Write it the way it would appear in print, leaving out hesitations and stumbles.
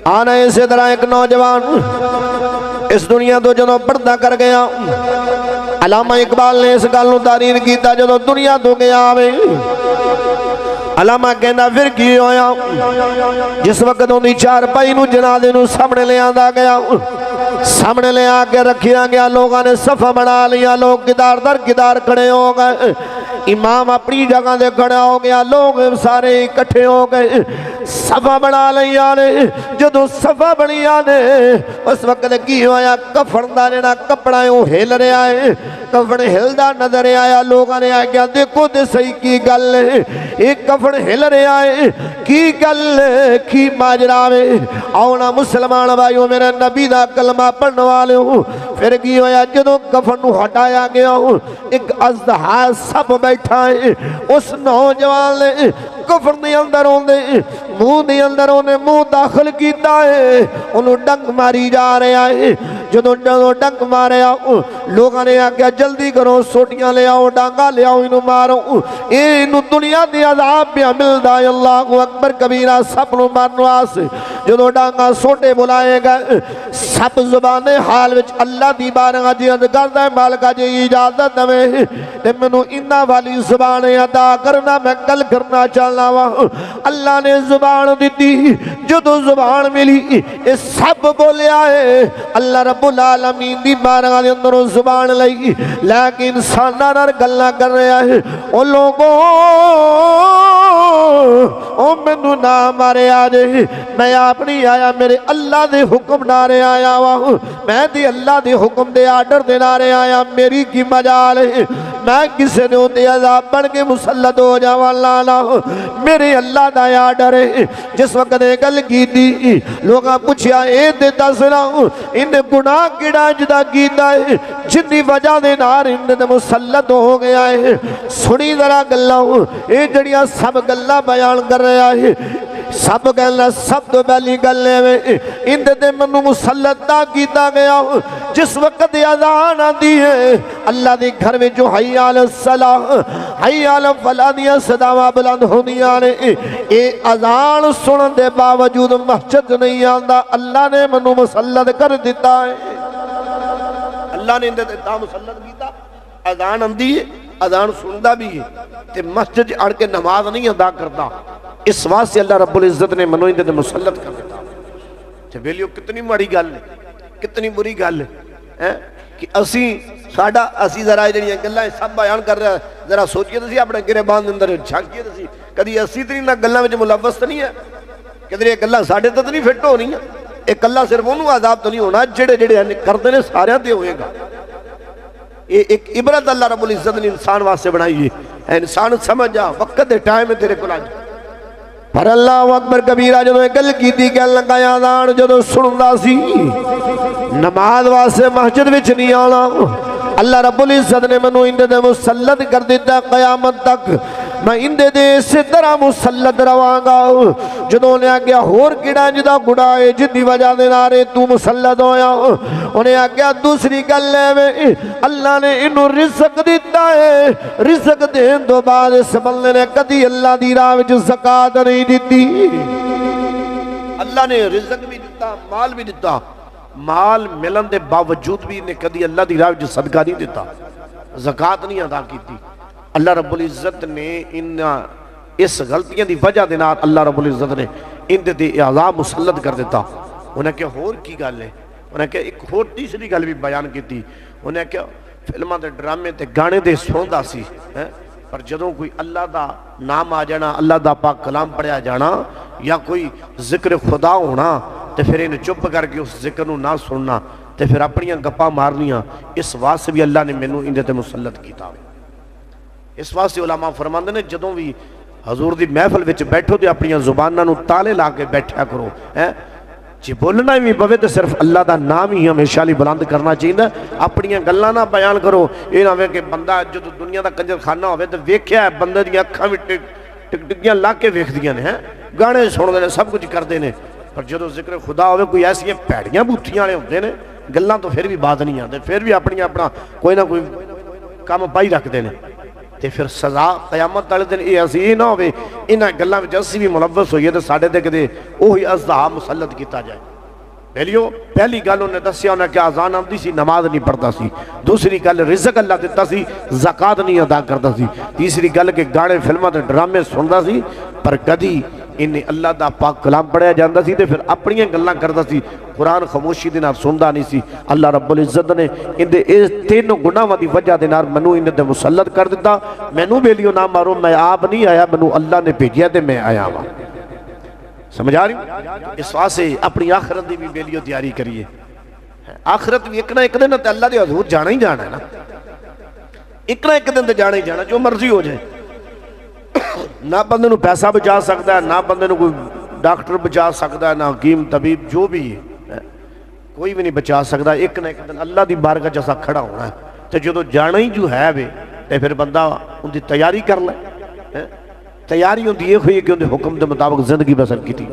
آنا اسی طرح ایک نوجوان اس دنیا تو جدوں پردہ کر گیا، علامہ اقبال نے اس گل نوں تحریر کیتا، جدوں دنیا تو گیا وے علامہ کہندا پھر کی ہویا، جس وقت اونی چارپائی نو جنازے نو سامنے لے آندا گیا، سامنے لے آ کے رکھیا گیا، لوگاں نے صفحہ بنا لیا، لوگ کدار در کدار کھڑے ہو گئے، امام اپنی جگہ دے کھڑا ہو گیا، لوگ سارے اکٹھے ہو گئے، صفحہ بنا لیا نے، جدوں صفحہ بنیا نے اس وقت کی ہویا، کفن دا جڑا کپڑا ہے وہ ہل رہا ہے، کفن ہلدا نظر آیا، لوگاں نے آ گیا دیکھو تے صحیح کی گل ہے، ایک کفن ہل رہا ہے، کی گل ہے، کی ماجرا ہے، آؤنا مسلمان بھائیو میرے نبی دا کلمہ پڑھنے والے ہوں، پھر کی ہویا جدوں کفن نو ہٹایا گیا ہوں، ایک اژدہا سب بیٹھا ہے، اس نوجوان نے کفن دے اندر ہوندے منہ دے اندر ہونے منہ داخل کیتا ہے، انہوں ڈنگ ماری جا رہا ہے، جدوں ڈنگ ماریا لوگاں نے آگیا جلدی کرو، سوٹیاں لے آؤ، ڈانگا لے آؤ، انہوں مارو، انہوں دنیا دی عذاب پہ ملدا ہے، اللہ اکبر کبیرہ، سب نو مارنو آسے، جدوں ڈانگا سوٹے بلائے گئے، سب زبان حال وچ اللہ دی بارگاہ جیند کردا ہے، مالکہ جی اجازت میں تے منو انہاں والی زبان ادا کرنا، میں گل کرنا چاہنا وا، اللہ نے زبان دیتی، جدو زبان ملی یہ سب بولیا ہے، اللہ رب العالمین دی بارگاہ دے اندر زبان لئی، لیکن انساناں نال گلاں کر رہا ہے، او لوگوں او مینوں نہ مارے آجے، میں اپنی آیا میرے اللہ دے حکم نارے آیا وا، میں دی اللہ دے حکم دے آرڈر دے نارے آیا، میری کی مجال ہے، میں کسے نے ہوتے عذاب بڑھ کے مسلط ہو جاواں لانا، میرے اللہ دا آرڈر ہے، جس وقت گل کی تھی لوگاں پوچھیا اے تے دسنا انہیں گناہ کیڑا جدا کیتا ہے جنی وجہ دے نار انہیں مسلط ہو گیا ہے، سنی ذرا گلاں اے جڑیاں سب گلاں بیان کر رہا ہے، سب گلنا سب تو پہلی گلنے میں اندے دے منو مسلط نہ کیتا گیا، جس وقت اذان آتی ہے اللہ دے گھر میں جو حی علی الصلاۃ حی علی الفلاح دیاں صداواں بلند ہوندیاں نے، اے اذان سنن دے باوجود مسجد نہیں آندا، اللہ نے منو مسلط کر دیتا ہے، اللہ نے اندے تے مسلط کیتا، اذان آندی ہے، اذان سندا بھی ہے تے مسجد اڑ کے نماز نہیں ادا کرتا، اس واسطے اللہ رب العزت نے منو اندے تے مسلط کر دیتا ہے۔ ویلیو کتنی ماڑی گل ہے، کتنی بری گل ہے کہ اسی ذرا جڑیاں گلاں سب بیان کر رہا ہے، ذرا سوچئے تسی اپنے گریبان دے اندر جھانکئے تسی، کدی اسی تے نہ گلاں وچ ملوث تے نہیں ہے، کدی یہ گلاں ساڈے تے نہیں فٹ ہونی ہیں، یہ کلا صرف انہوں عذاب تو نہیں ہونا جڑے کردے نے سارے تے ہوئے گا، یہ ایک عبرت اللہ رب العزت نے انسان واسطے بنائی ہے، انسان سمجھ جا وقت دے ٹائم میں تیرے کو آ جا، پر اللہ اکبر کبیرہ جدو گل کی تھی کہ لگا یادان جدو سنندا سی نماز واسطے مسجد وچ نہیں آنا، اللہ رب العزت نے منو اندے دے مسلط کر دیتا قیامت تک، میں اندے دے اسی طرح مسلط رواں گا، جدو نے آگیا ہور کیڑا جدا گڑا ہے جدی وجہ دے نارے تو مسلط ہویا، انہیں آگیا دوسری گل ہے اللہ نے انہوں رزق دیتا ہے، رزق دین دو بعد اس بندے نے کدی اللہ دی راہ وچ زکات نہیں دیتی، اللہ نے رزق بھی دیتا مال بھی دیتا، مال ملن دے باوجود بھی انہیں کدی اللہ دی راہ وچ صدقہ نہیں دیتا، زکات نہیں ادا کیتی، اللہ رب العزت نے اس غلطیاں دی وجہ دے نال اللہ رب العزت نے ان دے عذاب مسلط کر دیتا، انہیں کہ ہور کی گل ہے، انہیں کہ ایک ہور تیسری گل بھی بیان کی تھی، انہیں کہ فلمہ دے ڈرامے تے گانے دے سندا سی، پر جدوں کوئی اللہ دا نام آ جانا، اللہ دا پاک کلام پڑھیا جانا یا کوئی ذکر خدا ہونا تے پھر انہیں چپ کر کے اس ذکر نو نہ سننا تے پھر اپنیاں گپا مارنیاں، اس واسطے بھی اللہ نے مینوں اندے تے مسلط کیتا، اس واسطے علماء فرماندے نے جدوں بھی حضور دی محفل وچ بیٹھو تے اپنی زباناں نو تالے لا کے بیٹھا کرو، جی بولنا ہی پوے تو صرف اللہ دا نام ہی ہمیشہ لی بلند کرنا چاہیے، اپنی گلاں نہ بیان کرو، یہ نہ ہوئے کہ بندہ جو دنیا دا کنجر خانہ ہوئے تو ویکھیا ہے بندے دی اکھاں وچ ٹک ٹکیاں لا کے ویکھدیاں نے، گانے سن دے سب کچھ کردے نے، پر جدوں ذکر خدا ہوئے کوئی ایسی پیڑیاں بوتھیاں والے ہوندے نے، گلاں تو پھر بھی بات نہیں آندے، پھر بھی اپنا کوئی نہ کوئی کام پائی رکھتے ہیں، تے پھر سزا قیامت والے دن یہ اسی نہ ہوئے انہاں گلاں وچ اسی بھی ملوث ہوئیے تے ساڈے تے کدے وہی عذاب مسلط کیتا جائے۔ پہلی گل انہیں دسیا انہیں کہ اذان آندی سی نماز نہیں پڑھتا سی، دوسری گل رزق اللہ دیتا سی زکات نہیں ادا کرتا سی، تیسری گل کہ گانے فلماں تے ڈرامے سندا سی پر کدی انہیں اللہ دا پاک کلام پڑھیا جاندا سی تے پھر اپنی گلاں کردا سی، قرآن خاموشی دے نال سندا نہیں سی۔ اللہ رب العزت نے ان دے اس تینوں گناہاں دی وجہ دے نال مینوں ان تے مسلط کر دیتا۔ مینوں بیلیو نہ مارو، میں آپ نہیں آیا، مینوں اللہ نے بھیجیا تے میں آیا ہاں۔ سمجھ آ رہی؟ اس واسطے اپنی آخرت دی بھی بیلیو تیاری کریے۔ آخرت بھی ایک نہ ایک دن تے اللہ دے حضور جانا ہی جانا ہے نا، ایک نہ ایک دن تے جانا ہی جانا، جو مرضی ہو جائے۔ نہ بندے نو پیسہ بچا سکتا ہے، نہ بندے نو کوئی ڈاکٹر بچا سکتا ہے، نہ حکیم طبیب جو بھی ہے، کوئی بھی نہیں بچا سکتا۔ ایک نہ ایک دن اللہ دی بارگاہ جیسا کھڑا ہونا ہے، تو جدو جانا ہی جو ہے وے تے پھر بندہ ان دی تیاری کر لے۔ تیاری ہوندی ہے کہ ان دے حکم دے مطابق زندگی بسر کی تھی۔